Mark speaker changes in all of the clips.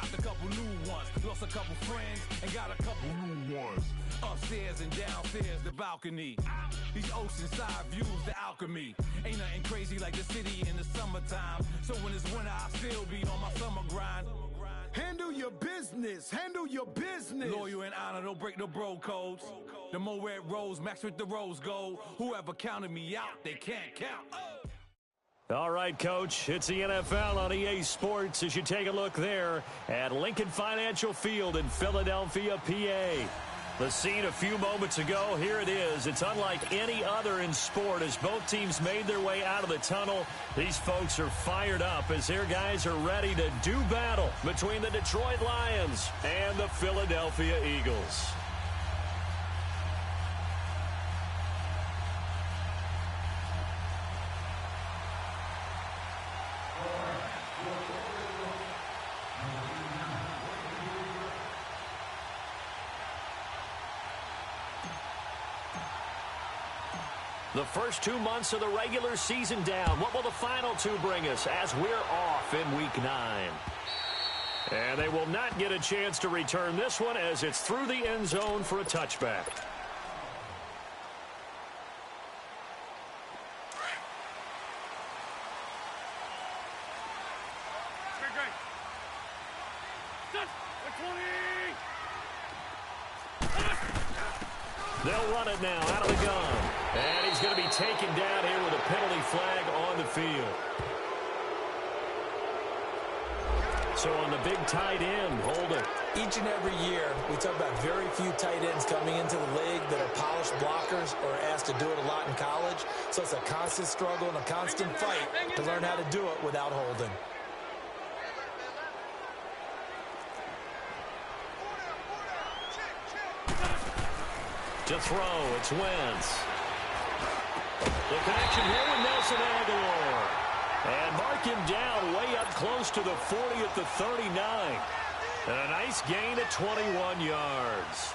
Speaker 1: copped a couple new ones, lost a couple friends, and got a couple new ones. Upstairs and downstairs, the balcony. These oceanside views, the alchemy. Ain't nothing crazy like the city in the summertime. So when it's winter, I still be on my summer grind.
Speaker 2: Handle your business. Handle your business.
Speaker 1: Loyal and honor, don't break the bro codes. The more red rose, max with the rose gold. Whoever counted me out, they can't count.
Speaker 3: All right, Coach, it's the NFL on EA Sports as you take a look there at Lincoln Financial Field in Philadelphia, PA. The scene a few moments ago, here it is. It's unlike any other in sport as both teams made their way out of the tunnel. These folks are fired up as their guys are ready to do battle between the Detroit Lions and the Philadelphia Eagles. The first 2 months of the regular season down. What will the final two bring us as we're off in Week 9? And they will not get a chance to return this one as it's through the end zone for a touchback. They'll run it now out of the gun. And he's going to be taken down here with a penalty flag on the field. So on the big tight end, holding.
Speaker 4: Each and every year, we talk about very few tight ends coming into the league that are polished blockers or asked to do it a lot in college. So it's a constant struggle and a constant fight to learn how to do it without holding.
Speaker 3: To throw, it's Wentz. The connection here with Nelson Aguilar. And mark him down way up close to the 40 at the 39. And a nice gain at 21 yards.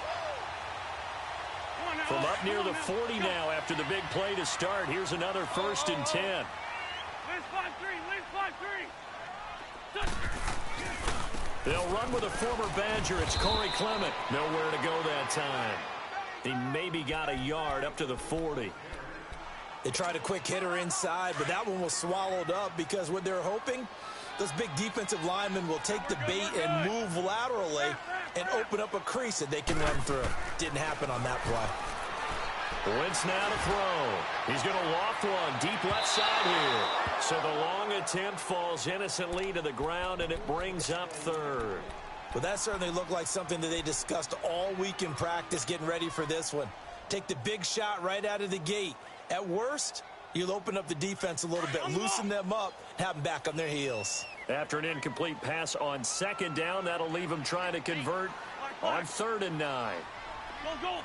Speaker 3: From up near the 40 now after the big play to start. Here's another 1st and 10. They'll run with a former Badger. It's Corey Clement. Nowhere to go that time. He maybe got a yard up to the 40.
Speaker 4: They tried a quick hitter inside, but that one was swallowed up because what they're hoping, those big defensive linemen will take the bait and move laterally and open up a crease that they can run through. Didn't happen on that play.
Speaker 3: Wentz now to throw. He's going to loft one deep left side here. So the long attempt falls innocently to the ground, and it brings up 3rd.
Speaker 4: But that certainly looked like something that they discussed all week in practice getting ready for this one. Take the big shot right out of the gate. At worst, you'll open up the defense a little bit, loosen them up, have them back on their heels.
Speaker 3: After an incomplete pass on 2nd down, that'll leave them trying to convert on 3rd and 9.
Speaker 5: Go.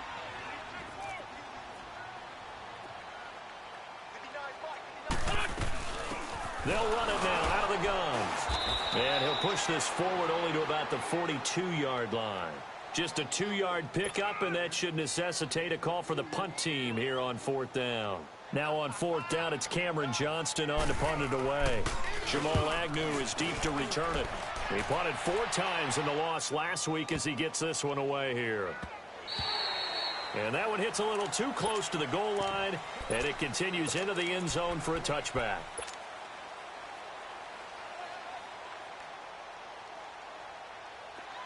Speaker 3: They'll run it now out of the gun. And he'll push this forward only to about the 42-yard line. Just a 2-yard pickup, and that should necessitate a call for the punt team here on 4th down. Now on 4th down, it's Cameron Johnston on to punt it away. Jamal Agnew is deep to return it. He punted 4 times in the loss last week as he gets this one away here. And that one hits a little too close to the goal line, and it continues into the end zone for a touchback.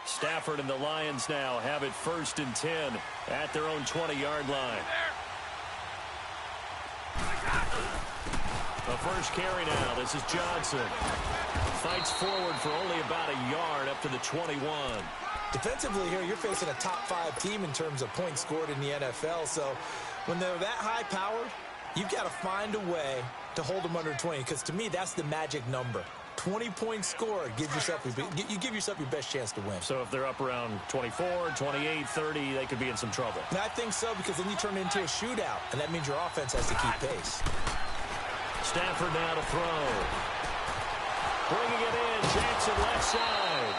Speaker 3: Stafford and the Lions now have it 1st and 10 at their own 20-yard line. The first carry now. This is Johnson. Fights forward for only about a yard up to the 21.
Speaker 4: Defensively here, you're facing a top 5 team in terms of points scored in the NFL. So when they're that high-powered, you've got to find a way to hold them under 20. Because to me, that's the magic number. 20-point score, you give yourself your best chance to win.
Speaker 3: So if they're up around 24, 28, 30, they could be in some trouble.
Speaker 4: And I think so, because then you turn it into a shootout, and that means your offense has to keep pace.
Speaker 3: Stafford now to throw. Bringing it in, Jackson left side.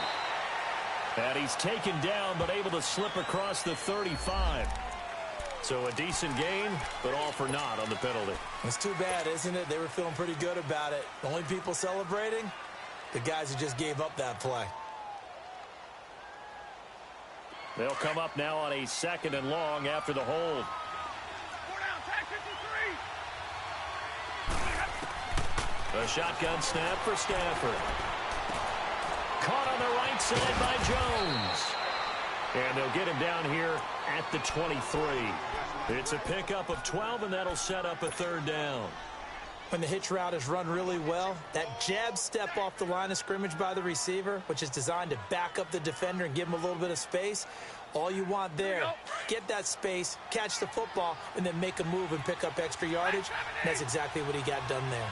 Speaker 3: And he's taken down, but able to slip across the 35. So a decent gain, but all for naught on the penalty.
Speaker 4: It's too bad, isn't it? They were feeling pretty good about it. The only people celebrating, the guys who just gave up that play.
Speaker 3: They'll come up now on a 2nd and long after the hold. A shotgun snap for Stafford. Caught on the right side by Jones. And they'll get him down here at the 23. It's a pickup of 12, and that'll set up a 3rd down.
Speaker 4: When the hitch route is run really well, that jab step off the line of scrimmage by the receiver, which is designed to back up the defender and give him a little bit of space, all you want there, get that space, catch the football, and then make a move and pick up extra yardage. And that's exactly what he got done there.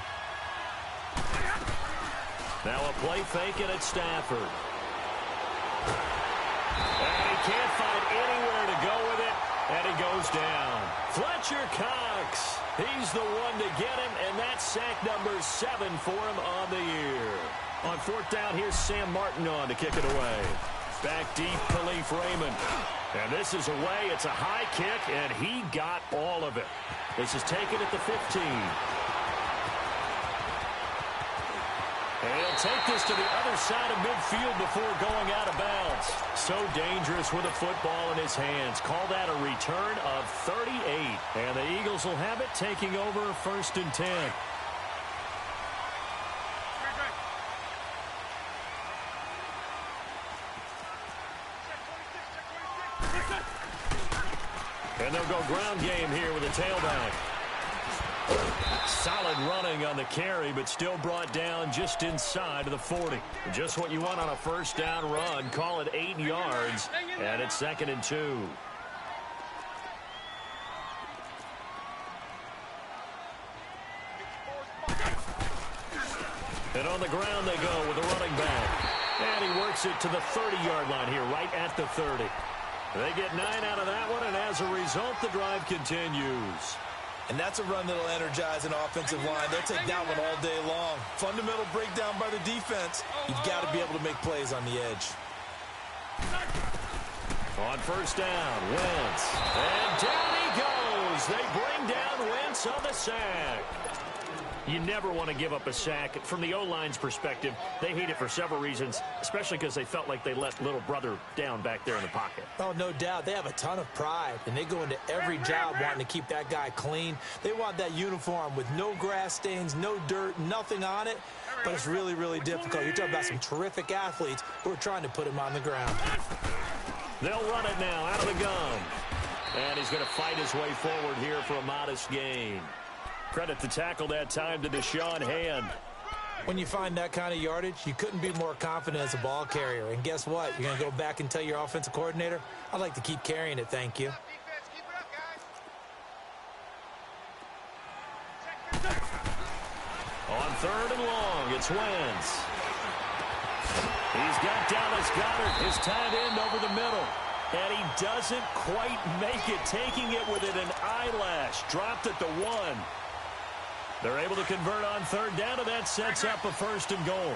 Speaker 3: Now a play fake, and it's Stafford. And he can't find anywhere to go with it, and he goes down. Fletcher Cox, he's the one to get him, and that's sack number 7 for him on the year. On 4th down, here's Sam Martin on to kick it away. Back deep, Khalif Raymond. And this is away. It's a high kick, and he got all of it. This is taken at the 15. And he'll take this to the other side of midfield before going out of bounds. So dangerous with a football in his hands. Call that a return of 38. And the Eagles will have it, taking over 1st and 10. And they'll go ground game here with a tailback. Solid running on the carry, but still brought down just inside of the 40. Just what you want on a 1st down run. Call it 8 yards, and it's 2nd and 2. And on the ground they go with a running back. And he works it to the 30-yard line here, right at the 30. They get 9 out of that one, and as a result, the drive continues.
Speaker 4: And that's a run that'll energize an offensive line. They'll take that one all day long. Fundamental breakdown by the defense. You've got to be able to make plays on the edge.
Speaker 3: On 1st down, Wentz. And down he goes. They bring down Wentz on the sack. You never want to give up a sack. From the O-line's perspective, they hate it for several reasons, especially because they felt like they let little brother down back there in the pocket.
Speaker 4: Oh, no doubt. They have a ton of pride, and they go into every job wanting to keep that guy clean. They want that uniform with no grass stains, no dirt, nothing on it, but it's really, really difficult. You're talking about some terrific athletes who are trying to put him on the ground.
Speaker 3: They'll run it now out of the gun. And he's going to fight his way forward here for a modest gain. Credit the tackle that time to Deshaun Hand.
Speaker 4: When you find that kind of yardage, you couldn't be more confident as a ball carrier. And guess what? You're going to go back and tell your offensive coordinator, I'd like to keep carrying it, thank you.
Speaker 3: On 3rd and long, it's Wentz. He's got Dallas Goedert, his tight end, over the middle. And he doesn't quite make it, taking it within an eyelash. Dropped at the 1. They're able to convert on 3rd down, and that sets up a 1st and goal.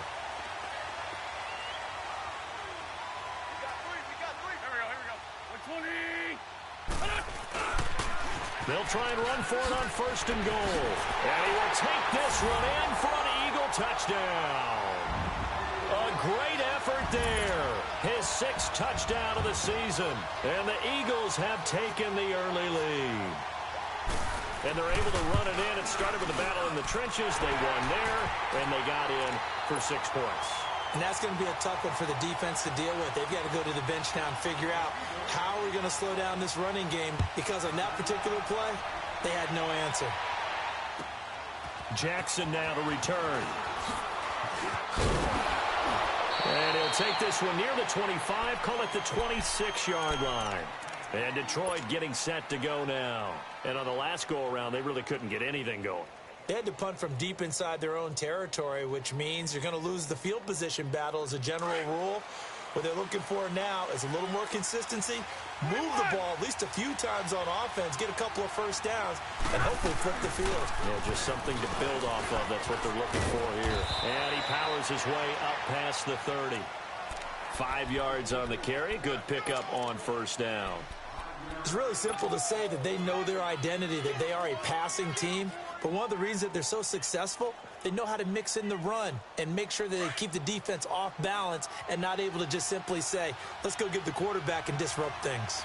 Speaker 3: They'll try and run for it on 1st and goal. And he will take this one in for an Eagle touchdown. A great effort there. His 6th touchdown of the season. And the Eagles have taken the early lead. And they're able to run it in. It started with a battle in the trenches. They won there, and they got in for 6 points.
Speaker 4: And that's going to be a tough one for the defense to deal with. They've got to go to the bench now and figure out how we're going to slow down this running game, because on that particular play, they had no answer.
Speaker 3: Jackson now to return. And he'll take this one near the 25, call it the 26-yard line. And Detroit getting set to go now. And on the last go-around, they really couldn't get anything going.
Speaker 4: They had to punt from deep inside their own territory, which means you're going to lose the field position battle as a general rule. What they're looking for now is a little more consistency, move the ball at least a few times on offense, get a couple of 1st downs, and hopefully flip the field.
Speaker 3: Yeah, just something to build off of. That's what they're looking for here. And he powers his way up past the 30. 5 yards on the carry. Good pickup on 1st down.
Speaker 4: It's really simple to say that they know their identity, that they are a passing team. But one of the reasons that they're so successful, they know how to mix in the run and make sure that they keep the defense off balance and not able to just simply say, let's go get the quarterback and disrupt things.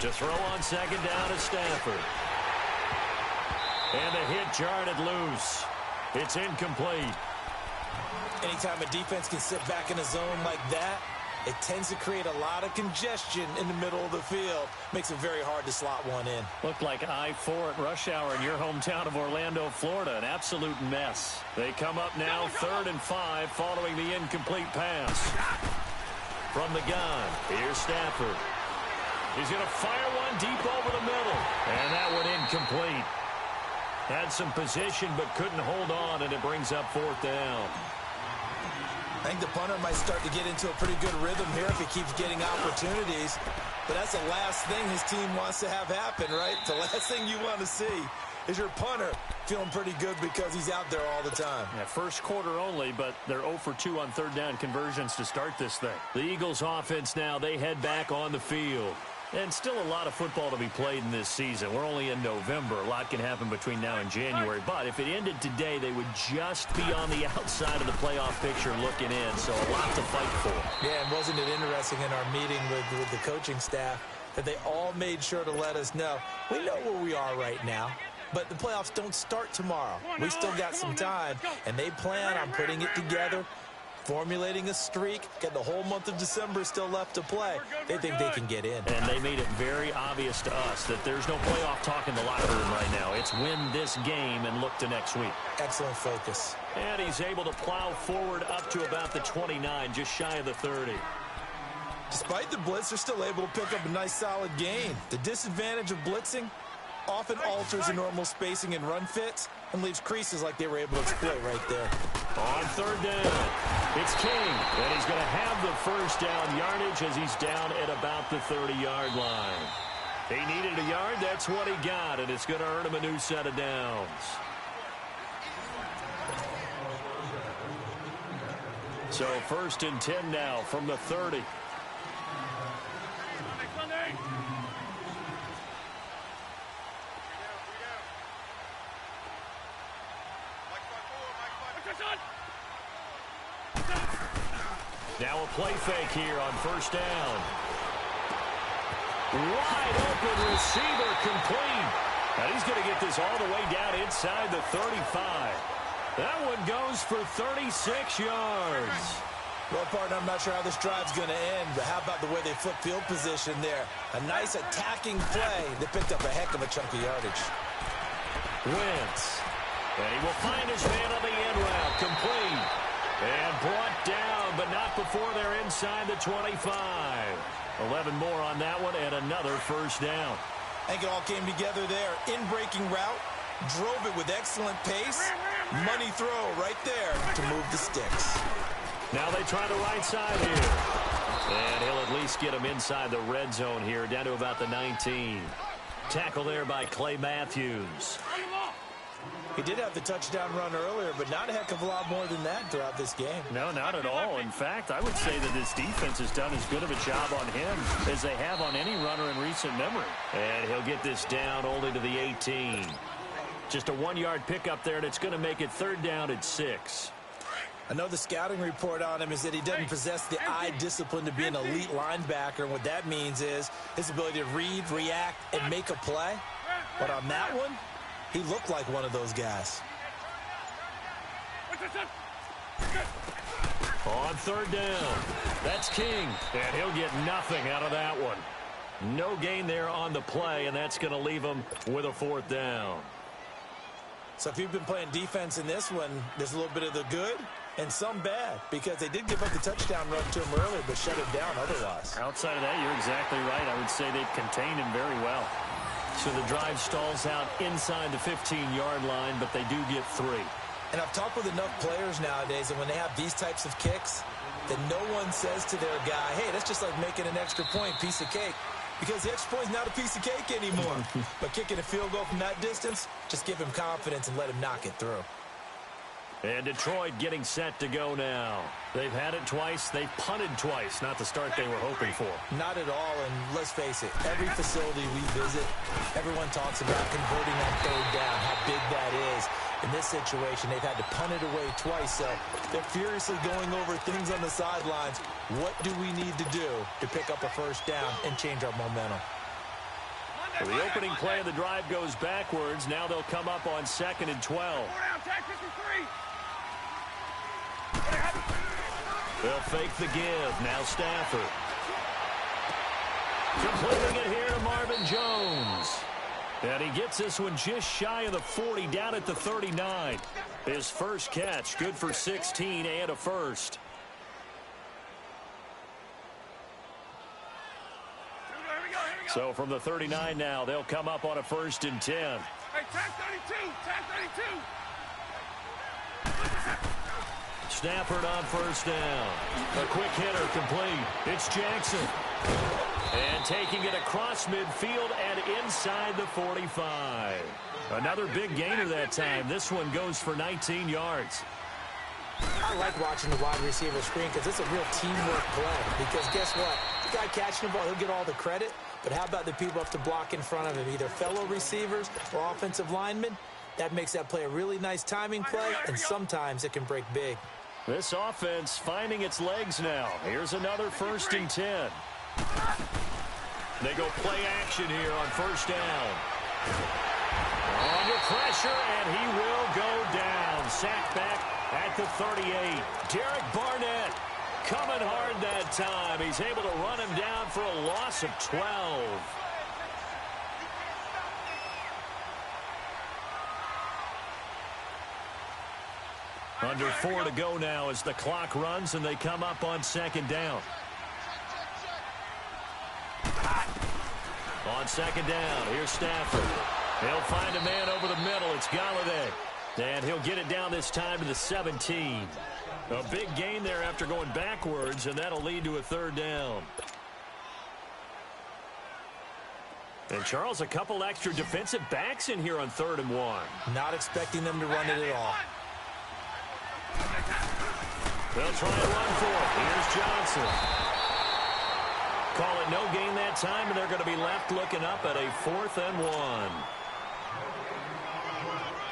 Speaker 3: To throw on second down is Stafford. And the hit jarred it loose. It's incomplete.
Speaker 4: Anytime a defense can sit back in a zone like that, it tends to create a lot of congestion in the middle of the field. Makes it very hard to slot one in.
Speaker 3: Looked like I-4 at rush hour in your hometown of Orlando, Florida. An absolute mess. They come up now 3rd and 5 following the incomplete pass. From the gun, here's Stafford. He's going to fire one deep over the middle. And that one incomplete. Had some position but couldn't hold on, and it brings up 4th down.
Speaker 4: I think the punter might start to get into a pretty good rhythm here if he keeps getting opportunities. But that's the last thing his team wants to have happen, right? The last thing you want to see is your punter feeling pretty good because he's out there all the time.
Speaker 3: Yeah, first quarter only, but they're 0 for 2 on 3rd down conversions to start this thing. The Eagles offense now, they head back on the field. And still a lot of football to be played in this season. We're only in November. A lot can happen between now and January. But if it ended today, they would just be on the outside of the playoff picture looking in. So a lot to fight for.
Speaker 4: Yeah, and wasn't it interesting in our meeting with the coaching staff that they all made sure to let us know, we know where we are right now, but the playoffs don't start tomorrow. We still got some time, and they plan on putting it together, formulating a streak, get the whole month of December still left to play. They think they can get in.
Speaker 3: And they made it very obvious to us that there's no playoff talk in the locker room right now. It's win this game and look to next week.
Speaker 4: Excellent focus.
Speaker 3: And he's able to plow forward up to about the 29, just shy of the 30.
Speaker 4: Despite the blitz, they're still able to pick up a nice solid gain. The disadvantage of blitzing often alters the normal spacing and run fits and leaves creases like they were able to exploit right there.
Speaker 3: On 3rd down, it's King, and he's going to have the first down yardage as he's down at about the 30-yard line. He needed a yard, that's what he got, and it's going to earn him a new set of downs. So 1st and 10 now from the 30. Now a play fake here on 1st down. Wide open receiver complete. And he's going to get this all the way down inside the 35. That one goes for 36 yards.
Speaker 4: Well, partner, I'm not sure how this drive's going to end, but how about the way they flip field position there? A nice attacking play that picked up a heck of a chunk of yardage.
Speaker 3: Wentz. And he will find his man on the end route. Complete. And brought down, but not before they're inside the 25. 11 more on that one, and another 1st down.
Speaker 4: I think it all came together there. In-breaking route, drove it with excellent pace. Money throw right there to move the sticks.
Speaker 3: Now they try the right side here. And he'll at least get him inside the red zone here, down to about the 19. Tackle there by Clay Matthews.
Speaker 4: He did have the touchdown run earlier, but not a heck of a lot more than that throughout this game.
Speaker 3: No, not at all. In fact, I would say that this defense has done as good of a job on him as they have on any runner in recent memory. And he'll get this down only to the 18. Just a 1-yard pickup there, and it's going to make it 3rd down at 6.
Speaker 4: I know the scouting report on him is that he doesn't possess the eye discipline to be an elite linebacker, and what that means is his ability to read, react, and make a play. But on that one, he looked like one of those guys.
Speaker 3: On 3rd down, that's King, and he'll get nothing out of that one. No gain there on the play, and that's going to leave him with a 4th down.
Speaker 4: So if you've been playing defense in this one, there's a little bit of the good and some bad, because they did give up the touchdown run to him earlier, but shut him down otherwise.
Speaker 3: Outside of that, you're exactly right. I would say they've contained him very well. So the drive stalls out inside the 15-yard line, but they do get 3.
Speaker 4: And I've talked with enough players nowadays, and when they have these types of kicks, that no one says to their guy, hey, that's just like making an extra point, piece of cake. Because the extra point is not a piece of cake anymore. But kicking a field goal from that distance, just give him confidence and let him knock it through.
Speaker 3: And Detroit getting set to go now. They've had it twice. They've punted twice. Not the start they were hoping for.
Speaker 4: Not at all, and let's face it, every facility we visit, everyone talks about converting on third down, how big that is. In this situation, they've had to punt it away twice, so they're furiously going over things on the sidelines. What do we need to do to pick up a first down and change our momentum?
Speaker 3: Well, the opening play of the drive goes backwards. Now they'll come up on 2nd and 12. They'll fake the give. Now Stafford. Completing it here to Marvin Jones. And he gets this one just shy of the 40, down at the 39. His first catch, good for 16 and a first. So from the 39 now, they'll come up on a 1st and 10.
Speaker 5: Hey, tag 32, tag 32.
Speaker 3: Stafford on 1st down. A quick hitter complete. It's Jackson. And taking it across midfield and inside the 45. Another big gainer that time. This one goes for 19 yards.
Speaker 4: I like watching the wide receiver screen because it's a real teamwork play. Because guess what? The guy catching the ball, he'll get all the credit. But how about the people up to block in front of him, either fellow receivers or offensive linemen? That makes that play a really nice timing play, and sometimes it can break big.
Speaker 3: This offense finding its legs now. Here's another 1st and 10. They go play action here on 1st down. Under pressure, and he will go down. Sacked back at the 38. Derek Barnett coming hard that time. He's able to run him down for a loss of 12. Under 4 to go now as the clock runs and they come up on 2nd down. On 2nd down, here's Stafford. He'll find a man over the middle. It's Galladay. And he'll get it down this time to the 17. A big gain there after going backwards, and that'll lead to a 3rd down. And, Charles, a couple extra defensive backs in here on 3rd and 1.
Speaker 4: Not expecting them to run it at all.
Speaker 3: They'll try and run for it. Here's Johnson. Call it no gain that time, and they're going to be left looking up at a 4th and 1.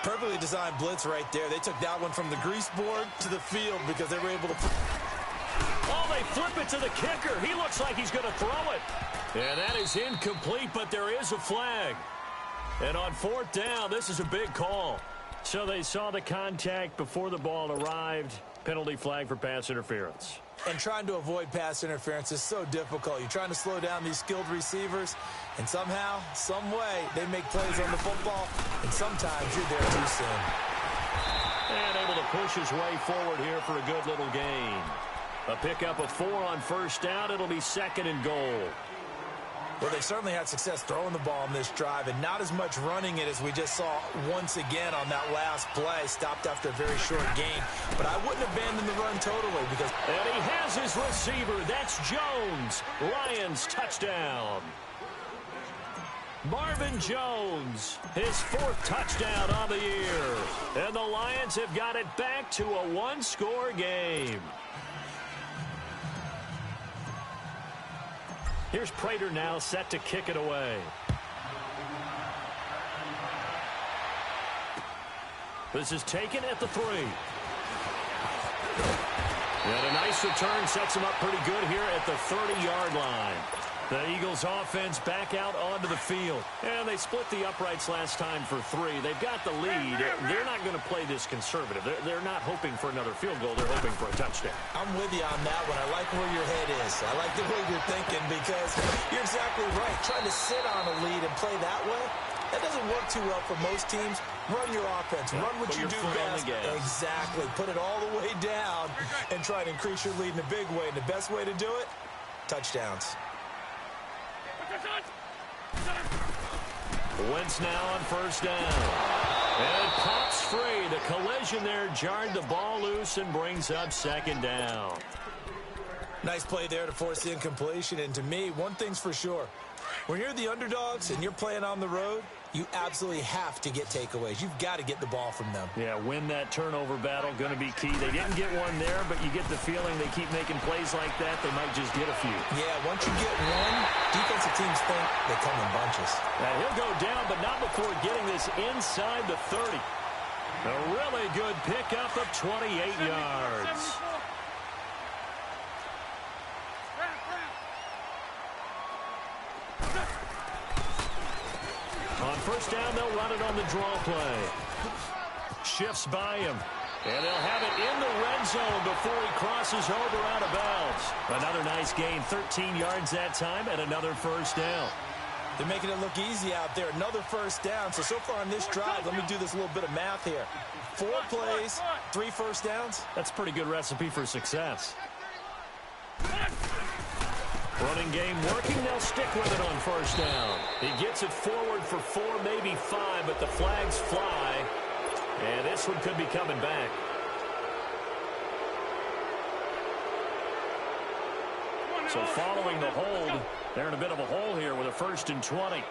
Speaker 4: Perfectly designed blitz right there. They took that one from the grease board to the field because they were able to...
Speaker 3: Oh, they flip it to the kicker. He looks like he's going to throw it. And that is incomplete, but there is a flag. And on 4th down, this is a big call. So they saw the contact before the ball arrived. Penalty flag for pass interference.
Speaker 4: And trying to avoid pass interference is so difficult. You're trying to slow down these skilled receivers, and somehow, some way, they make plays on the football, and sometimes you're there too soon.
Speaker 3: And able to push his way forward here for a good little gain. A pickup of 4 on 1st down. It'll be 2nd and goal.
Speaker 4: Well, they certainly had success throwing the ball on this drive, and not as much running it as we just saw once again on that last play. Stopped after a very short gain. But I wouldn't abandon the run totally because...
Speaker 3: And he has his receiver. That's Jones. Lions touchdown. Marvin Jones, his 4th touchdown on the year. And the Lions have got it back to a 1-score game. Here's Prater now set to kick it away. This is taken at the 3. And a nice return sets him up pretty good here at the 30-yard line. The Eagles offense back out onto the field. And they split the uprights last time for 3. They've got the lead. They're not going to play this conservative. They're not hoping for another field goal. They're hoping for a touchdown.
Speaker 4: I'm with you on that one. I like where your head is. I like the way you're thinking because you're exactly right. Trying to sit on a lead and play that way, that doesn't work too well for most teams. Run your offense. Run what you do best. Exactly. Put it all the way down and try to increase your lead in a big way. And the best way to do it, touchdowns.
Speaker 3: Wentz now on 1st down. And pops free. The collision there jarred the ball loose and brings up 2nd down.
Speaker 4: Nice play there to force the incompletion. And to me, one thing's for sure. When you're the underdogs and you're playing on the road, you absolutely have to get takeaways. You've got to get the ball from them.
Speaker 3: Yeah, win that turnover battle, going to be key. They didn't get one there, but you get the feeling they keep making plays like that, they might just get a few.
Speaker 4: Yeah, once you get one, defensive teams think they come in bunches.
Speaker 3: Now, he'll go down, but not before getting this inside the 30. A really good pickup of 28 yards. On first down, they'll run it on the draw play. Shifts by him. And they'll have it in the red zone before he crosses over out of bounds. Another nice gain, 13 yards that time, and another first down.
Speaker 4: They're making it look easy out there. Another first down. So far on this drive, let me do this little bit of math here. 4 plays, 3 first downs.
Speaker 3: That's a pretty good recipe for success. Running game working. They'll stick with it on first down. He gets it forward for 4, maybe 5, but the flags fly. And this one could be coming back. So following the hold, they're in a bit of a hole here with a 1st and 20.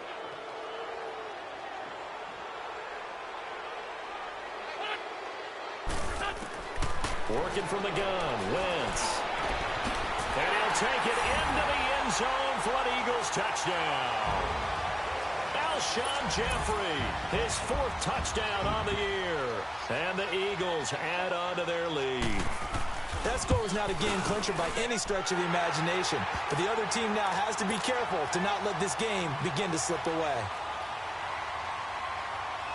Speaker 3: Working from the gun, Wentz. And he'll take it into the end zone for an Eagles touchdown. Alshon Jeffrey, his 4th touchdown on the year. And the Eagles add on to their lead.
Speaker 4: That score was not a game clincher by any stretch of the imagination. But the other team now has to be careful to not let this game begin to slip away.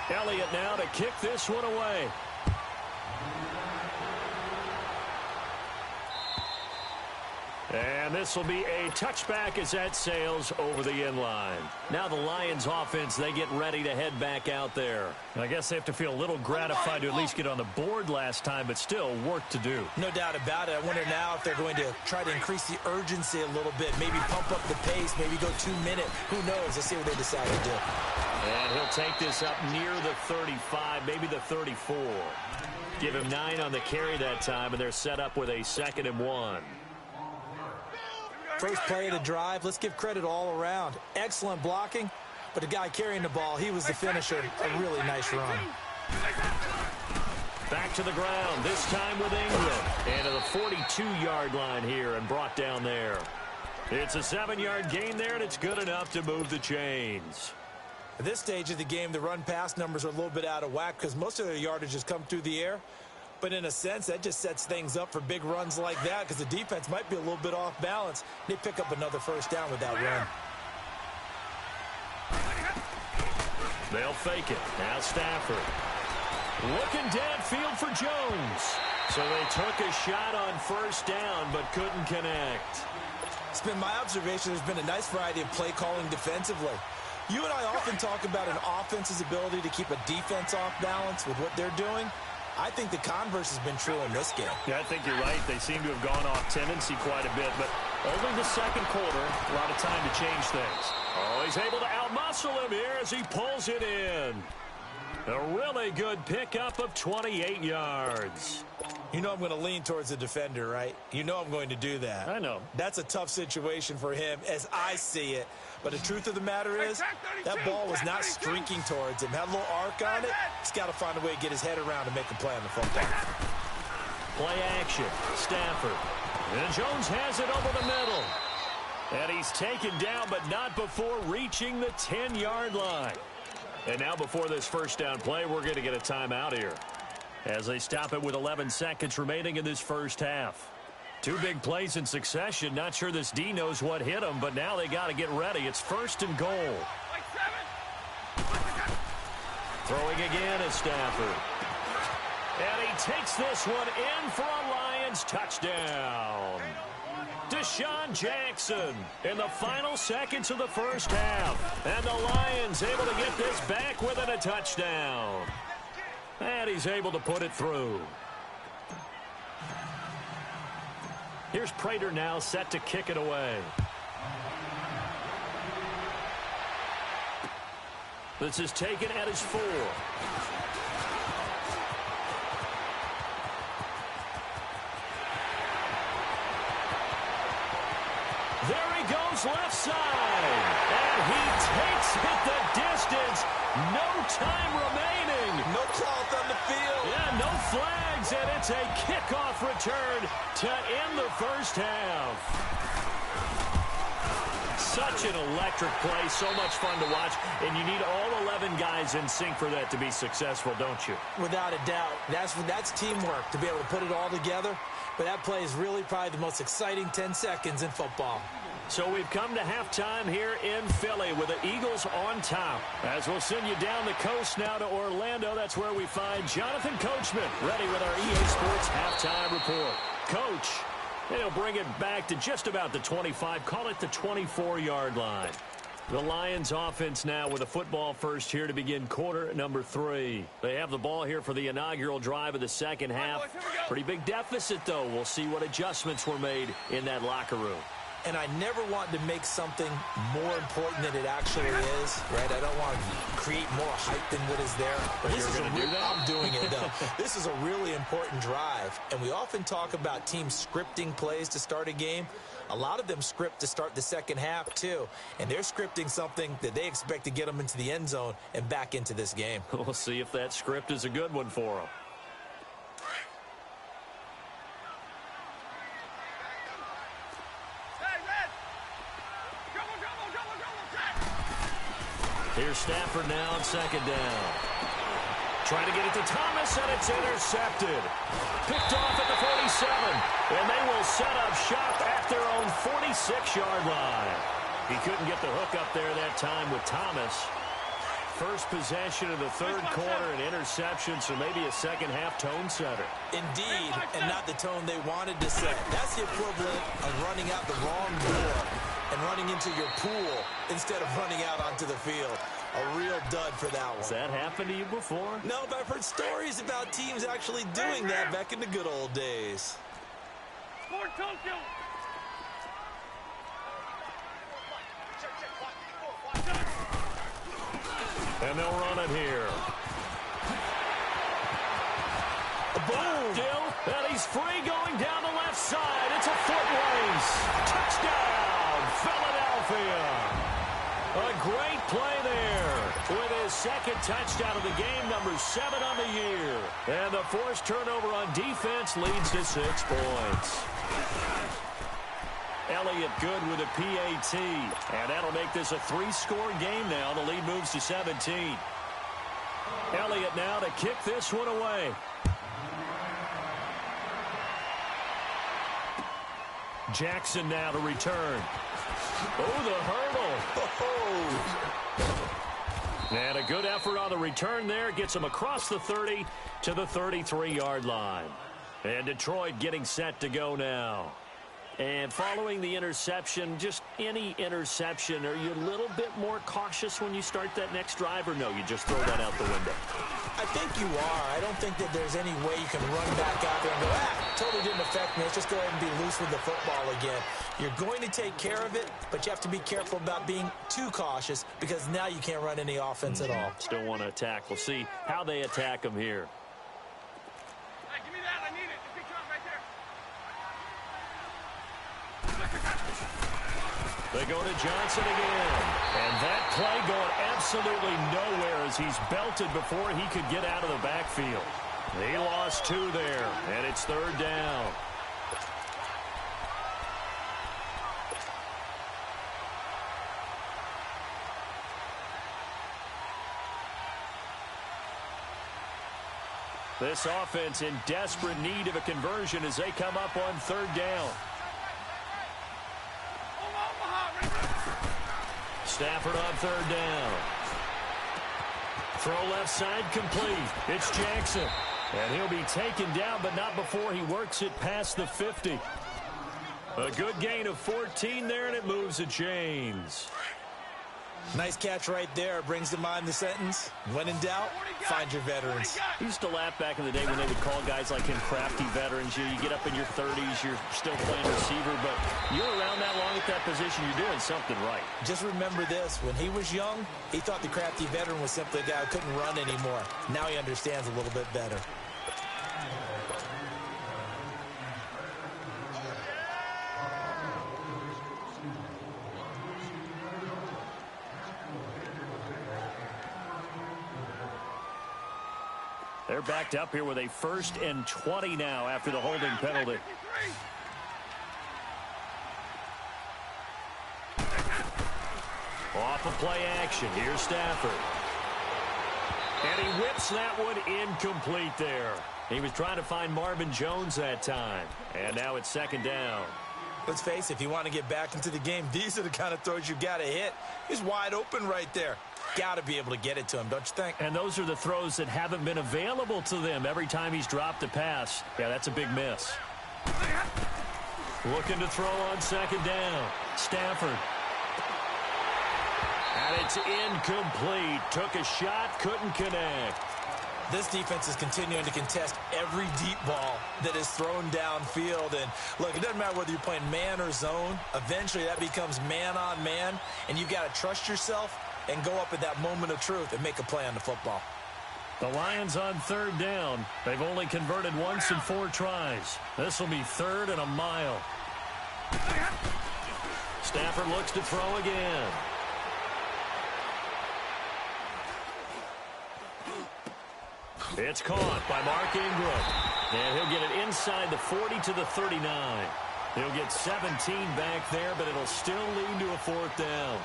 Speaker 3: Elliott now to kick this one away. And this will be a touchback as that sails over the end line. Now the Lions offense, they get ready to head back out there. I guess they have to feel a little gratified to at least get on the board last time, but still work to do.
Speaker 4: No doubt about it. I wonder now if they're going to try to increase the urgency a little bit, maybe pump up the pace, maybe go 2-minute. Who knows? Let's see what they decide to do.
Speaker 3: And he'll take this up near the 35, maybe the 34. Give him 9 on the carry that time, and they're set up with a 2nd and 1.
Speaker 4: First play of the drive, let's give credit all around. Excellent blocking, but the guy carrying the ball, he was the finisher. A really nice run.
Speaker 3: Back to the ground, this time with Ingram. And to the 42-yard line here and brought down there. It's a 7-yard gain there, and it's good enough to move the chains.
Speaker 4: At this stage of the game, the run-pass numbers are a little bit out of whack because most of their yardage has come through the air. But in a sense, that just sets things up for big runs like that because the defense might be a little bit off balance. They pick up another first down with that run.
Speaker 3: They'll fake it. Now Stafford. Looking downfield for Jones. So they took a shot on first down but couldn't connect.
Speaker 4: It's been my observation there's been a nice variety of play calling defensively. You and I often talk about an offense's ability to keep a defense off balance with what they're doing. I think the converse has been true in this game.
Speaker 3: Yeah, I think you're right. They seem to have gone off tendency quite a bit, but only the second quarter, a lot of time to change things. Oh, he's able to outmuscle him here as he pulls it in. A really good pickup of 28 yards.
Speaker 4: You know I'm going to lean towards the defender, right? You know I'm going to do that.
Speaker 3: I know.
Speaker 4: That's a tough situation for him as I see it. But the truth of the matter is, that ball was not streaking towards him. Had a little arc on it. He's got to find a way to get his head around and make a play on the football.
Speaker 3: Play action. Stafford. And Jones has it over the middle. And he's taken down, but not before reaching the 10-yard line. And now before this first down play, we're going to get a timeout here as they stop it with 11 seconds remaining in this first half. 2 big plays in succession. Not sure this D knows what hit him, but now they got to get ready. It's 1st and goal. Throwing again is Stafford. And he takes this one in for a Lions touchdown. Deshaun Jackson in the final seconds of the first half. And the Lions able to get this back within a touchdown. And he's able to put it through. Here's Prater now set to kick it away. This is taken at his 4. There he goes left side. And he takes it the distance. No time remaining.
Speaker 4: No cloth on the field.
Speaker 3: Yeah, no flags, and it's a kickoff return to end the first half. Such an electric play, so much fun to watch, and you need all 11 guys in sync for that to be successful, don't you?
Speaker 4: Without a doubt. That's teamwork, to be able to put it all together. But that play is really probably the most exciting 10 seconds in football.
Speaker 3: So we've come to halftime here in Philly with the Eagles on top. As we'll send you down the coast now to Orlando, that's where we find Jonathan Coachman ready with our EA Sports halftime report. Coach, he'll bring it back to just about the 25, call it the 24-yard line. The Lions offense now with a football first here to begin quarter number 3. They have the ball here for the inaugural drive of the second half. Pretty big deficit, though. We'll see what adjustments were made in that locker room.
Speaker 4: And I never want to make something more important than it actually is, right? I don't want to create more hype than what is there. But this is I'm doing it, though. This is a really important drive. And we often talk about teams scripting plays to start a game. A lot of them script to start the second half, too. And they're scripting something that they expect to get them into the end zone and back into this game.
Speaker 3: We'll see if that script is a good one for them. Here's Stafford now on second down. Trying to get it to Thomas, and it's intercepted. Picked off at the 47, and they will set up shop at their own 46-yard line. He couldn't get the hook up there that time with Thomas. First possession of the third quarter, an interception, so maybe a second-half tone setter.
Speaker 4: Indeed, and not the tone they wanted to set. That's the equivalent of running out the wrong door and running into your pool instead of running out onto the field. A real dud for that one.
Speaker 3: Has that happened to you before?
Speaker 4: No, but I've heard stories about teams actually doing that back in the good old days.
Speaker 3: And they'll run it here.
Speaker 4: Boom!
Speaker 3: Still, and he's free going down the left side. It's a foot race. Touchdown, Philadelphia. A great play there with his second touchdown of the game, number 7 on the year. And the forced turnover on defense leads to 6 points. Elliott good with a PAT. And that'll make this a 3-score game now. The lead moves to 17. Elliott now to kick this one away. Jackson now to return. Oh, the hurdle. And a good effort on the return there. Gets him across the 30 to the 33-yard line. And Detroit getting set to go now. And following the interception, just any interception, are you a little bit more cautious when you start that next drive, or no, you just throw that out the window?
Speaker 4: I think you are. I don't think that there's any way you can run back out there and go, totally didn't affect me. Let's just go ahead and be loose with the football again. You're going to take care of it, but you have to be careful about being too cautious because now you can't run any offense at all.
Speaker 3: Still want to attack. We'll see how they attack them here.
Speaker 5: Hey, give me that. I need it. It's big truck right there.
Speaker 3: They go to Johnson again. And that play going absolutely nowhere as he's belted before he could get out of the backfield. He lost 2 there, and it's 3rd down. This offense in desperate need of a conversion as they come up on 3rd down. Stafford on 3rd down. Throw left side complete. It's Jackson. And he'll be taken down, but not before he works it past the 50. A good gain of 14 there, and it moves to James.
Speaker 4: Nice catch right there. Brings to mind the sentence, when in doubt, find your veterans.
Speaker 3: I used to laugh back in the day when they would call guys like him crafty veterans. You get up in your 30s, you're still playing receiver, but you're around that long at that position, you're doing something right.
Speaker 4: Just remember this. When he was young, he thought the crafty veteran was simply a guy who couldn't run anymore. Now he understands a little bit better.
Speaker 3: They're backed up here with a 1st and 20 now after the holding penalty. Off of play action. Here's Stafford. And he whips that one incomplete there. He was trying to find Marvin Jones that time. And now it's 2nd down.
Speaker 4: Let's face it, if you want to get back into the game, these are the kind of throws you got to hit. He's wide open right there. Got to be able to get it to him, don't you think?
Speaker 3: And those are the throws that haven't been available to them every time he's dropped a pass. Yeah, that's a big miss. Looking to throw on 2nd down. Stafford. And it's incomplete. Took a shot, couldn't connect.
Speaker 4: This defense is continuing to contest every deep ball that is thrown downfield. And, look, it doesn't matter whether you're playing man or zone. Eventually, that becomes man-on-man, and you've got to trust yourself and go up at that moment of truth and make a play on the football.
Speaker 3: The Lions on 3rd down. They've only converted once in 4 tries. This will be 3rd and a mile. Stafford looks to throw again. It's caught by Mark Ingram. And he'll get it inside the 40 to the 39. He'll get 17 back there, but it'll still lead to a 4th down.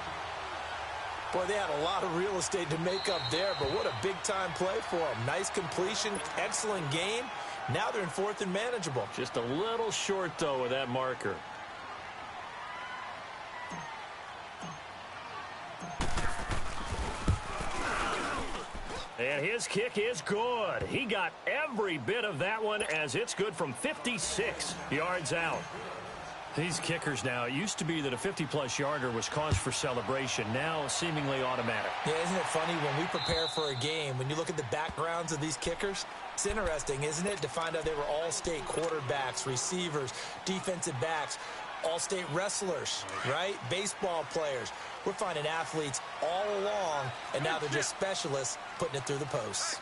Speaker 4: Boy, they had a lot of real estate to make up there, but what a big-time play for them. Nice completion, excellent game. Now they're in 4th and manageable.
Speaker 3: Just a little short, though, with that marker. And his kick is good. He got every bit of that one as it's good from 56 yards out. These kickers now, it used to be that a 50-plus yarder was cause for celebration. Now seemingly automatic.
Speaker 4: Yeah, isn't it funny when we prepare for a game, when you look at the backgrounds of these kickers, it's interesting, isn't it, to find out they were all-state quarterbacks, receivers, defensive backs, all-state wrestlers, right? Baseball players. We're finding athletes all along, and now they're just specialists putting it through the posts.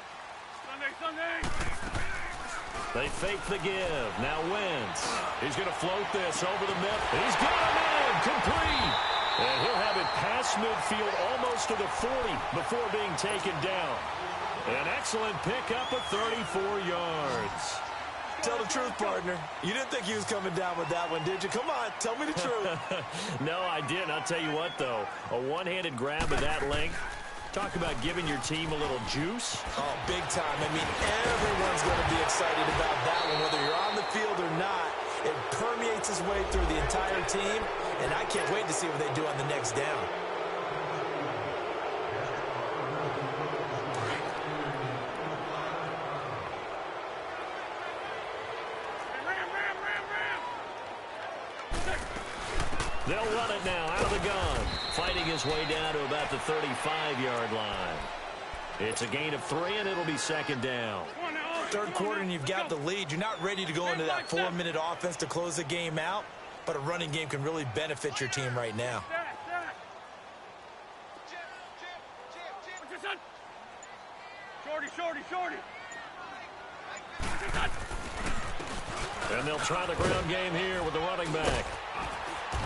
Speaker 5: Sunday.
Speaker 3: They fake the give. Now Wentz. He's going to float this over the middle. He's got him in. Complete. And he'll have it past midfield almost to the 40 before being taken down. An excellent pickup of 34 yards.
Speaker 4: Tell the truth, partner. You didn't think he was coming down with that one, did you? Come on, tell me the truth.
Speaker 3: No, I didn't. I'll tell you what, though. A one-handed grab of that length. Talk about giving your team a little juice.
Speaker 4: Oh, big time. I mean, everyone's going to be excited about that one, whether you're on the field or not. It permeates its way through the entire team, and I can't wait to see what they do on the next down.
Speaker 3: They'll run it now out of the gun. Fighting his way down to about the 35-yard line. It's a gain of 3, and it'll be 2nd down.
Speaker 4: Third quarter, and you've got the lead. You're not ready to go into that 4-minute offense to close the game out, but a running game can really benefit your team right now.
Speaker 5: Shorty.
Speaker 3: And they'll try the ground game here with the running back.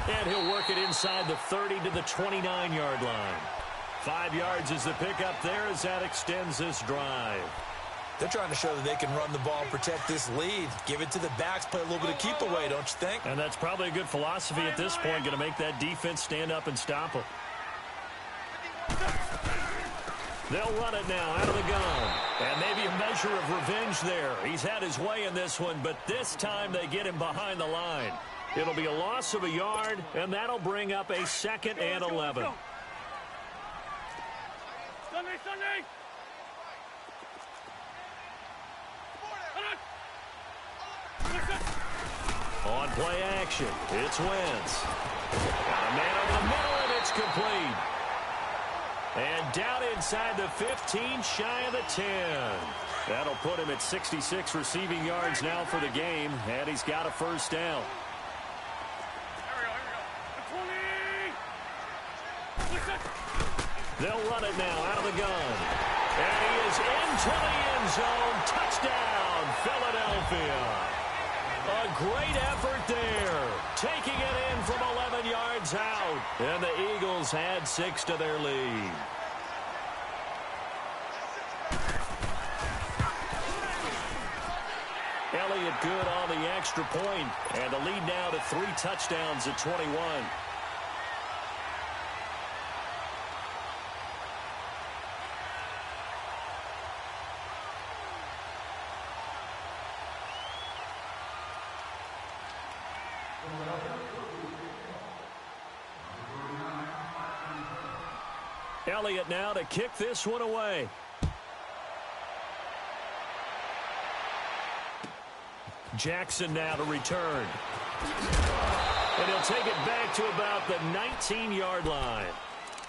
Speaker 3: And he'll work it inside the 30 to the 29-yard line. 5 yards is the pickup there as that extends this drive.
Speaker 4: They're trying to show that they can run the ball and protect this lead. Give it to the backs, play a little bit of keep away, don't you think?
Speaker 3: And that's probably a good philosophy at this point, going to make that defense stand up and stop them. They'll run it now out of the gun. And maybe a measure of revenge there. He's had his way in this one, but this time they get him behind the line. It'll be a loss of a yard, and that'll bring up a 2nd and 11.
Speaker 5: Sunday.
Speaker 3: On play action, it's Wentz. Got a man over the middle, and it's complete. And down inside the 15, shy of the 10. That'll put him at 66 receiving yards now for the game, and he's got a 1st down. They'll run it now out of the gun. And he is into the end zone. Touchdown, Philadelphia. A great effort there. Taking it in from 11 yards out. And the Eagles had 6 to their lead. Elliott good on the extra point, and the lead now to 3 touchdowns at 21. Elliott now to kick this one away. Jackson now to return. And he'll take it back to about the 19-yard line.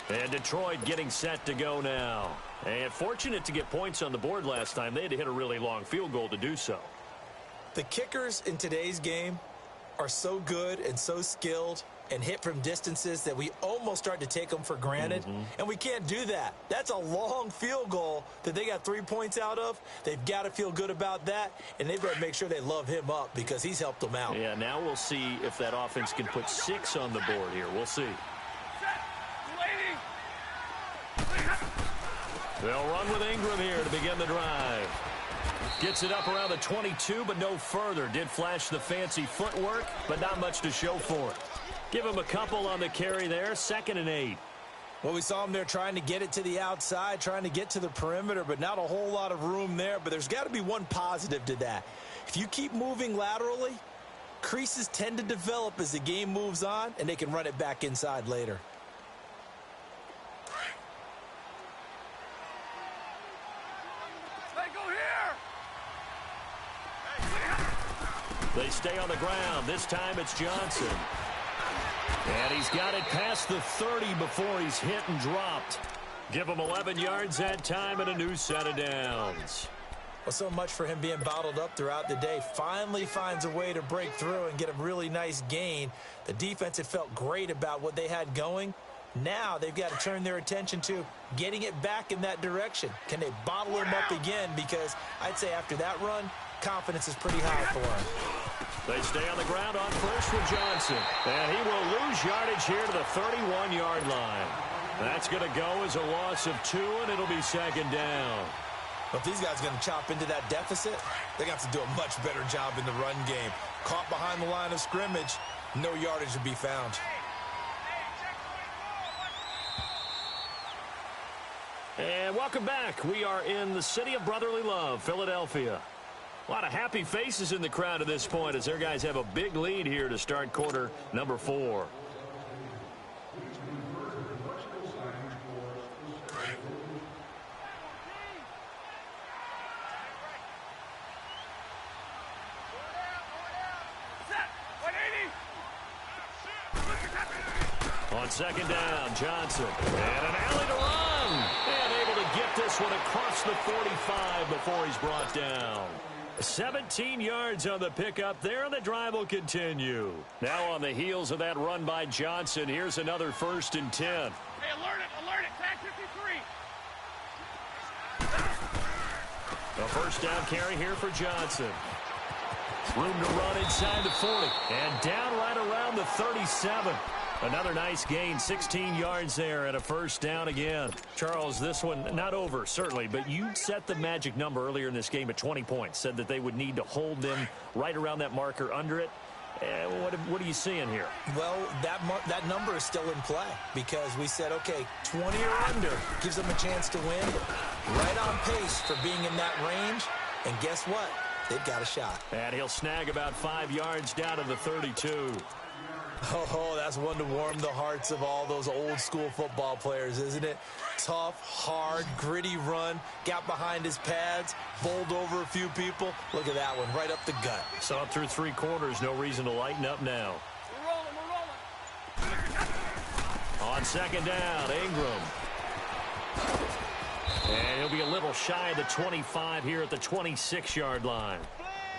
Speaker 3: And Detroit getting set to go now. And fortunate to get points on the board last time. They had to hit a really long field goal to do so.
Speaker 4: The kickers in today's game are so good and so skilled and hit from distances that we almost start to take them for granted. And we can't do that. That's a long field goal that they got 3 points out of. They've got to feel good about that, and they better make sure they love him up because he's helped them out.
Speaker 3: Yeah, now we'll see if that offense can put 6 on the board here. We'll see. They'll run with Ingram here to begin the drive. Gets it up around the 22, but no further. Did flash the fancy footwork, but not much to show for it. Give him a couple on the carry there, 2nd and 8.
Speaker 4: Well, we saw him there trying to get it to the outside, trying to get to the perimeter, but not a whole lot of room there. But there's got to be one positive to that. If you keep moving laterally, creases tend to develop as the game moves on, and they can run it back inside later.
Speaker 3: They stay on the ground. This time it's Johnson. And he's got it past the 30 before he's hit and dropped. Give him 11 yards that time and a new set of downs.
Speaker 4: Well, so much for him being bottled up throughout the day. Finally finds a way to break through and get a really nice gain. The defense had felt great about what they had going. Now they've got to turn their attention to getting it back in that direction. Can they bottle him up again? Because I'd say after that run, confidence is pretty high for him.
Speaker 3: They stay on the ground on first with Johnson. And he will lose yardage here to the 31-yard line. That's going to go as a loss of 2, and it'll be 2nd down.
Speaker 4: Well, if these guys are going to chop into that deficit, they're going to have to do a much better job in the run game. Caught behind the line of scrimmage, no yardage to be found.
Speaker 3: And welcome back. We are in the city of brotherly love, Philadelphia. A lot of happy faces in the crowd at this point as their guys have a big lead here to start quarter number 4. On 2nd down, Johnson. And an alley to run. And able to get this one across the 45 before he's brought down. 17 yards on the pickup there, and the drive will continue. Now on the heels of that run by Johnson, here's another 1st and 10.
Speaker 5: Hey, alert it, tag 53.
Speaker 3: A 1st down carry here for Johnson. Room to run inside the 40, and down right around the 37. Another nice gain, 16 yards there, and a 1st down again. Charles, this one not over, certainly, but you set the magic number earlier in this game at 20 points. Said that they would need to hold them right around that marker under it. What are you seeing here?
Speaker 4: Well, that number is still in play because we said, okay, 20 or under gives them a chance to win. Right on pace for being in that range, and guess what? They've got a shot.
Speaker 3: And he'll snag about 5 yards down to the 32.
Speaker 4: Oh, that's one to warm the hearts of all those old school football players, isn't it? Tough, hard, gritty run, got behind his pads, bowled over a few people. Look at that one, right up the gut.
Speaker 3: Saw it through 3 quarters, no reason to lighten up now.
Speaker 5: We're rolling.
Speaker 3: On 2nd down, Ingram. And he'll be a little shy of the 25 here at the 26-yard line.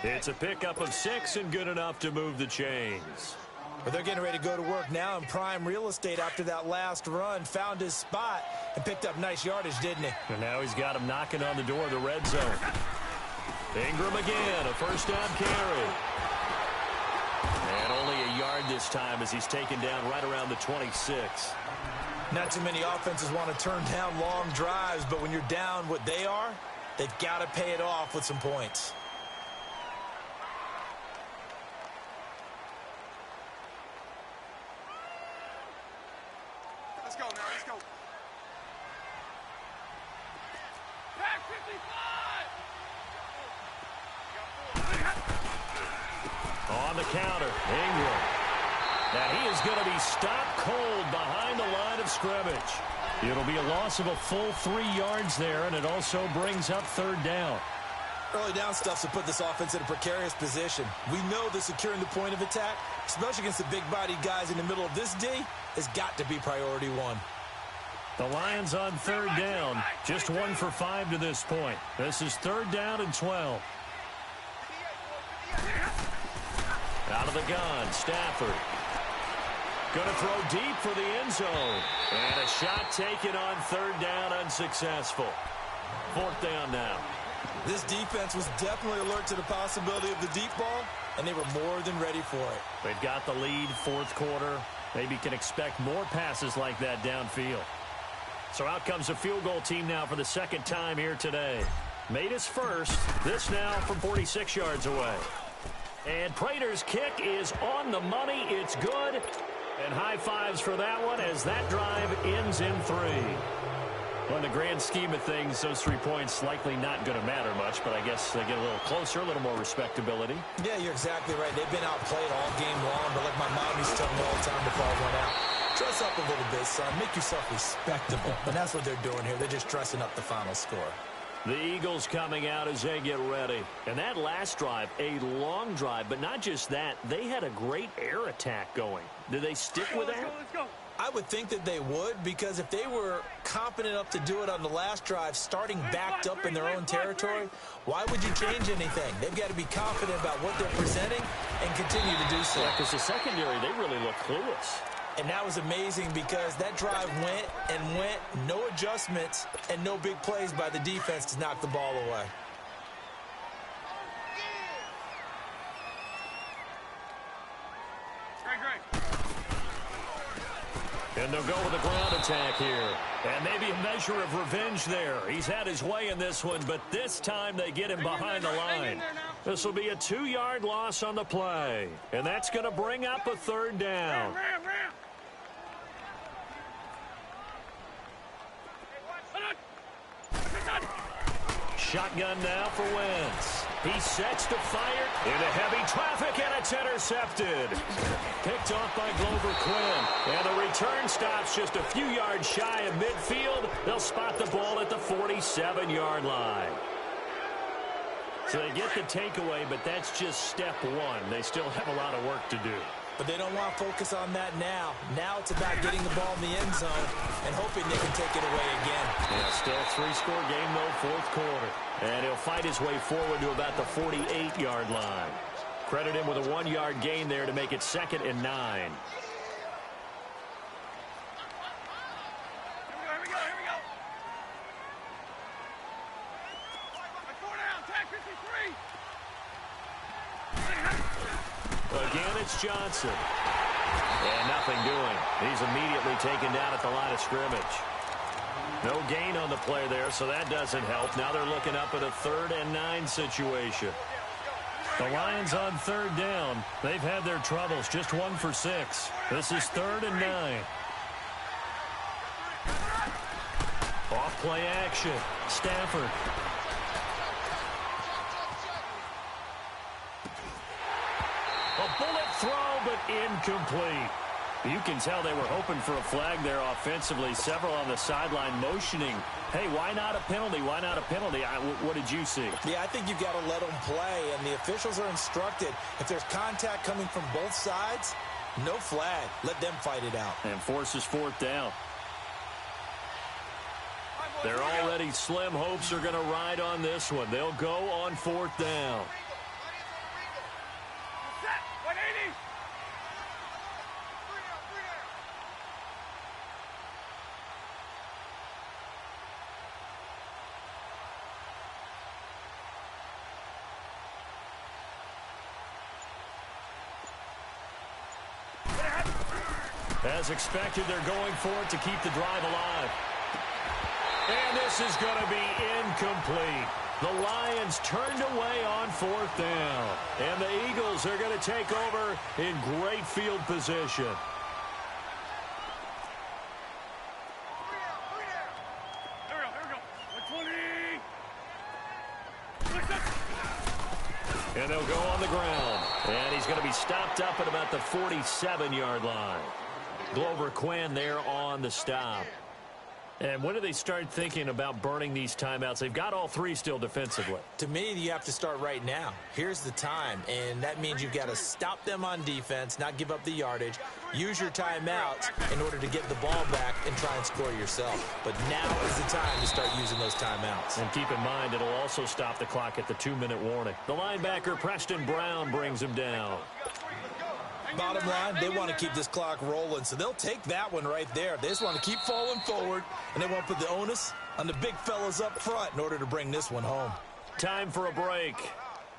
Speaker 3: It's a pickup of 6 and good enough to move the chains.
Speaker 4: But they're getting ready to go to work now in prime real estate after that last run. Found his spot and picked up nice yardage, didn't he?
Speaker 3: And now he's got him knocking on the door of the red zone. Ingram again, a 1st down carry. And only a yard this time as he's taken down right around the 26.
Speaker 4: Not too many offenses want to turn down long drives, but when you're down what they are, they've got to pay it off with some points.
Speaker 5: Let's go now. Let's go. Back 55.
Speaker 3: On the counter, Ingram. Now he is going to be stopped cold behind the line of scrimmage. It'll be a loss of a full 3 yards there, and it also brings up third down.
Speaker 4: Early down stuff to put this offense in a precarious position. We know that securing the point of attack, especially against the big-bodied guys in the middle of this D, has got to be priority one.
Speaker 3: The Lions on third down, just 1 for 5 to this point. This is third down and 12. Out of the gun, Stafford. Going to throw deep for the end zone. And a shot taken on third down, unsuccessful. Fourth down now.
Speaker 4: This defense was definitely alert to the possibility of the deep ball, and they were more than ready for it.
Speaker 3: They've got the lead, fourth quarter. Maybe can expect more passes like that downfield. So out comes a field goal team now for the second time here today. Made his first. This now from 46 yards away. And Prater's kick is on the money. It's good. And high fives for that one as that drive ends in 3. Well, in the grand scheme of things, those 3 points likely not going to matter much, but I guess they get a little closer, a little more respectability.
Speaker 4: Yeah, you're exactly right. They've been outplayed all game long, but like my mom used to tell me all the time before I went out, dress up a little bit, son. Make yourself respectable. And that's what they're doing here. They're just dressing up the final score.
Speaker 3: The Eagles coming out as they get ready. And that last drive, a long drive, but not just that. They had a great air attack going. Did they stick with that?
Speaker 5: Let's go.
Speaker 4: I would think that they would, because if they were confident enough to do it on the last drive, starting backed up in their own territory, why would you change anything? They've got to be confident about what they're presenting and continue to do so.
Speaker 3: Yeah, because the secondary, they really look clueless.
Speaker 4: And that was amazing because that drive went and went, no adjustments and no big plays by the defense to knock the ball away.
Speaker 5: Great.
Speaker 3: And they'll go with a ground attack here. And maybe a measure of revenge there. He's had his way in this one, but this time they get him behind the line. This will be a 2-yard loss on the play. And that's going to bring up a third down.
Speaker 5: Ram.
Speaker 3: Shotgun now for Wentz. He sets to fire into heavy traffic, and it's intercepted. Picked off by Glover Quinn. And the return stops just a few yards shy of midfield. They'll spot the ball at the 47-yard line. So they get the takeaway, but that's just step one. They still have a lot of work to do.
Speaker 4: But they don't want to focus on that now. Now it's about getting the ball in the end zone and hoping they can take it away again.
Speaker 3: Yeah, still a 3-score game, though, fourth quarter. And he'll fight his way forward to about the 48-yard line. Credit him with a 1-yard gain there to make it 2nd and 9.
Speaker 5: Here we go. 4 down. Tag 53.
Speaker 3: Again, it's Johnson. And nothing doing. He's immediately taken down at the line of scrimmage. No gain on the play there, so that doesn't help. Now they're looking up at a 3rd and 9 situation. The Lions on third down. They've had their troubles, just 1 for 6. This is 3rd and 9. Off play action. Stafford. A bullet throw, but incomplete. You can tell they were hoping for a flag there offensively. Several on the sideline motioning, hey, why not a penalty? Why not a penalty? What did you see?
Speaker 4: Yeah, I think you've got to let them play, and the officials are instructed. If there's contact coming from both sides, no flag. Let them fight it out.
Speaker 3: And forces 4th down. Their already slim hopes are going to ride on this one. They'll go on 4th down.
Speaker 5: Set. 180.
Speaker 3: As expected, they're going for it to keep the drive alive. And this is going to be incomplete. The Lions turned away on 4th down. And the Eagles are going to take over in great field position. And they'll go on the ground. And he's going to be stopped up at about the 47-yard line. Glover Quinn there on the stop. And when do they start thinking about burning these timeouts? They've got all three still defensively.
Speaker 4: To me, you have to start right now. Here's the time, and that means you've got to stop them on defense, not give up the yardage, use your timeouts in order to get the ball back and try and score yourself. But now is the time to start using those timeouts.
Speaker 3: And keep in mind, it'll also stop the clock at the 2-minute warning. The linebacker, Preston Brown, brings him down.
Speaker 4: Bottom line, they want to keep this clock rolling, so they'll take that one right there. They just want to keep falling forward, and they want to put the onus on the big fellas up front in order to bring this one home.
Speaker 3: Time for a break.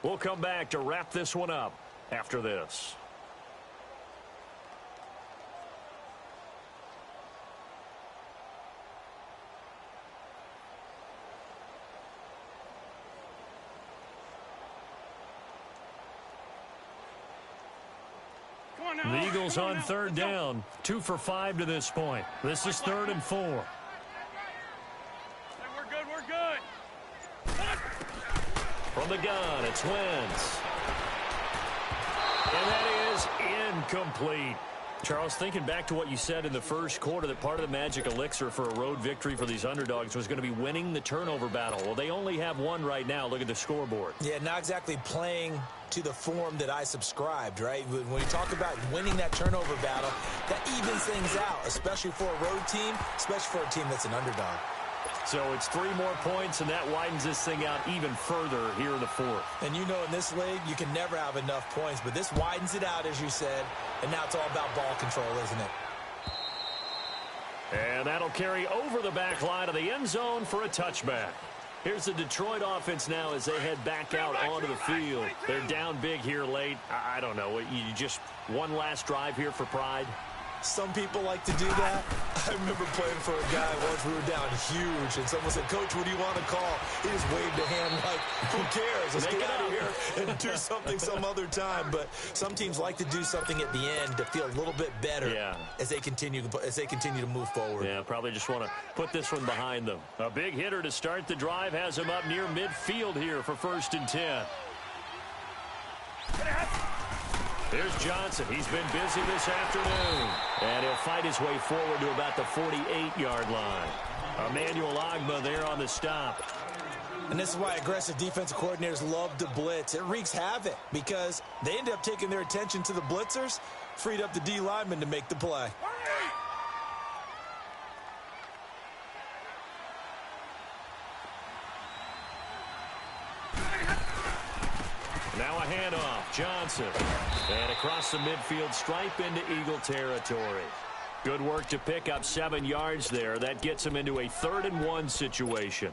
Speaker 3: We'll come back to wrap this one up after this. The Eagles on third down, 2 for 5 to this point. This is 3rd and 4.
Speaker 5: Hey, we're good, we're good.
Speaker 3: From the gun, it's Wentz. And that is incomplete. Charles, thinking back to what you said in the first quarter, that part of the magic elixir for a road victory for these underdogs was going to be winning the turnover battle. Well, they only have one right now. Look at the scoreboard.
Speaker 4: Yeah, not exactly playing to the form that I subscribed, right? When you talk about winning that turnover battle, that evens things out, especially for a road team, especially for a team that's an underdog.
Speaker 3: So it's 3 more points, and that widens this thing out even further here in the 4th.
Speaker 4: And you know in this league, you can never have enough points, but this widens it out, as you said, and now it's all about ball control, isn't it?
Speaker 3: And that'll carry over the back line of the end zone for a touchback. Here's the Detroit offense now as they head back out onto the field. They're down big here late. I don't know. You just one last drive here for pride?
Speaker 4: Some people like to do that. I remember playing for a guy once. We were down huge, and someone said, "Coach, what do you want to call?" He just waved a hand like, "Who cares? Let's get out of here and do something some other time." But some teams like to do something at the end to feel a little bit better as they continue to move forward.
Speaker 3: Yeah, probably just want to put this one behind them. A big hitter to start the drive has him up near midfield here for 1st and 10. Here's Johnson. He's been busy this afternoon. And he'll fight his way forward to about the 48-yard line. Emmanuel Ogbah there on the stop.
Speaker 4: And this is why aggressive defensive coordinators love to blitz. It wreaks havoc because they end up taking their attention to the blitzers, freed up the D lineman to make the play.
Speaker 3: Now a handoff. Johnson. And across the midfield stripe into Eagle territory. Good work to pick up 7 yards there. That gets him into a 3rd and 1 situation.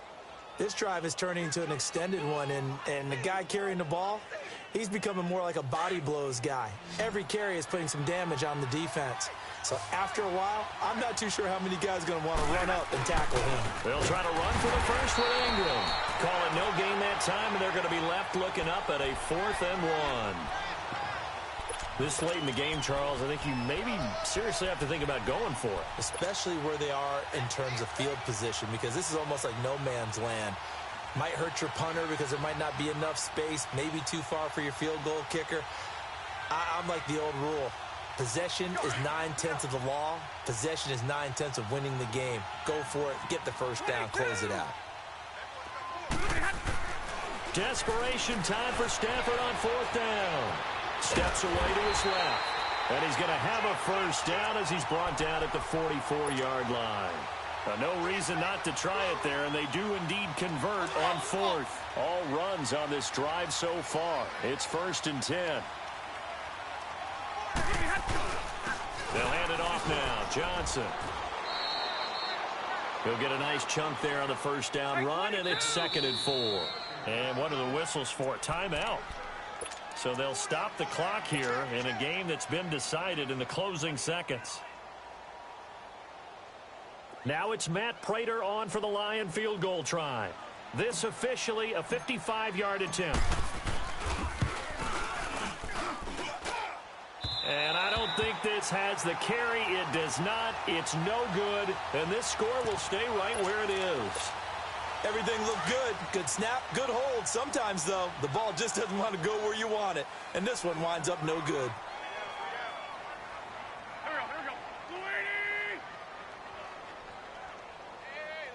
Speaker 4: This drive is turning into an extended one, and the guy carrying the ball, he's becoming more like a body blows guy. Every carry is putting some damage on the defense. So after a while, I'm not too sure how many guys are going to want to run up and tackle him.
Speaker 3: They'll try to run for the first with Ingram. Call it no gain that time, and they're going to be left looking up at a 4th and 1. This late in the game, Charles, I think you maybe seriously have to think about going for it.
Speaker 4: Especially where they are in terms of field position, because this is almost like no man's land. Might hurt your punter because there might not be enough space, maybe too far for your field goal kicker. I'm like the old rule. Possession is 9/10 of the law. Possession is 9/10 of winning the game. Go for it. Get the first down. Close it out.
Speaker 3: Desperation time for Stafford on 4th down. Steps away to his left. And he's going to have a first down as he's brought down at the 44-yard line. No reason not to try it there, and they do indeed convert on 4th. All runs on this drive so far. It's 1st and 10. They'll hand it off now. Johnson. He'll get a nice chunk there on the first down run, and it's 2nd and 4. And what are the whistles for? Timeout. So they'll stop the clock here in a game that's been decided in the closing seconds. Now it's Matt Prater on for the Lion field goal try. This officially a 55-yard attempt. And I don't think this has the carry. It does not. It's no good. And this score will stay right where it is.
Speaker 4: Everything looked good. Good snap, good hold. Sometimes, though, the ball just doesn't want to go where you want it. And this one winds up no good.
Speaker 5: Here we go. 280! Hey,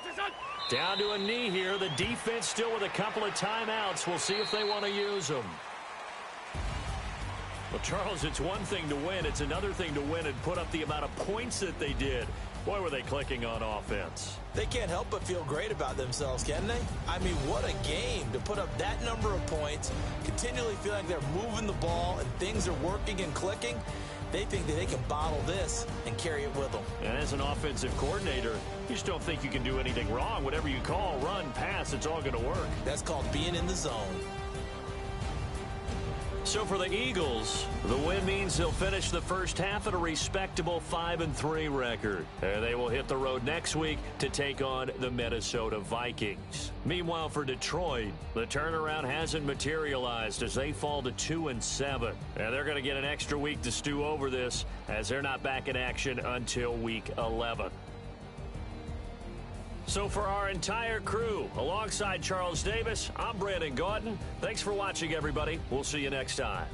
Speaker 5: let's go now.
Speaker 3: Down to a knee here. The defense still with a couple of timeouts. We'll see if they want to use them. Well, Charles, it's one thing to win. It's another thing to win and put up the amount of points that they did. Boy, were they clicking on offense.
Speaker 4: They can't help but feel great about themselves, can they? I mean, what a game to put up that number of points, continually feel like they're moving the ball and things are working and clicking. They think that they can bottle this and carry it with them.
Speaker 3: And as an offensive coordinator, you just don't think you can do anything wrong. Whatever you call, run, pass, it's all going to work.
Speaker 4: That's called being in the zone.
Speaker 3: So for the Eagles, the win means they'll finish the first half at a respectable 5-3 record. And they will hit the road next week to take on the Minnesota Vikings. Meanwhile, for Detroit, the turnaround hasn't materialized as they fall to 2-7. And they're going to get an extra week to stew over this as they're not back in action until week 11. So for our entire crew, alongside Charles Davis, I'm Brandon Gaudin. Thanks for watching, everybody. We'll see you next time.